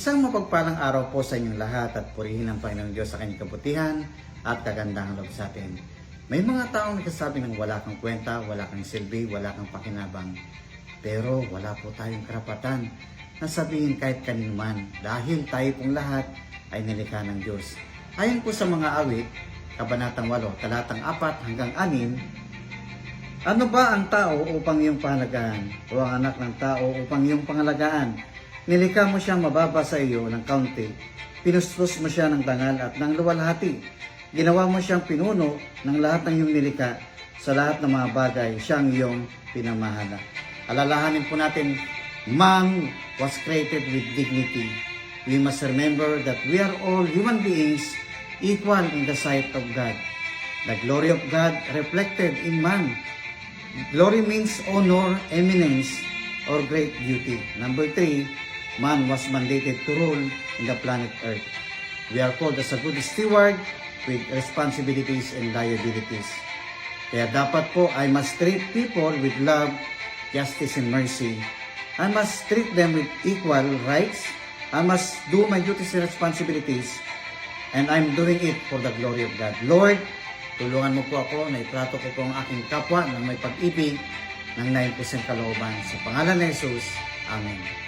Isang mapagpalang araw po sa inyong lahat at purihin ang Panginoong Diyos sa kanyang kabutihan at kagandahan loob sa atin. May mga taong nagsasabi ng wala kang kwenta, wala kang silbi, wala kang pakinabang. Pero wala po tayong karapatan na sabihin kahit kanino man dahil tayo pong lahat ay nilikha ng Diyos. Ayon po sa mga awit, Kabanatang 8, talatang 4 hanggang 6, ano ba ang tao upang iyong pahalagaan o ang anak ng tao upang iyong pangalagaan? Nilikha mo siyang mababa sa iyo ng kaunti. Pinustos mo siya ng dangal at ng luwalhati. Ginawa mo siyang pinuno ng lahat ng iyong nilikha. Sa lahat ng mga bagay, siyang iyong pinamahala. Alalahanin po natin, man was created with dignity. We must remember that we are all human beings equal in the sight of God. The glory of God reflected in man. Glory means honor, eminence, or great beauty. Number 3, man was mandated to rule in the planet Earth. We are called as a good steward with responsibilities and liabilities. Kaya dapat po, I must treat people with love, justice, and mercy. I must treat them with equal rights. I must do my duties and responsibilities. And I'm doing it for the glory of God. Lord, tulungan mo po ako na itrato ko po ang aking kapwa ng may pag-ibig ng 9% kalooban. Sa pangalan ni Jesus, Amen.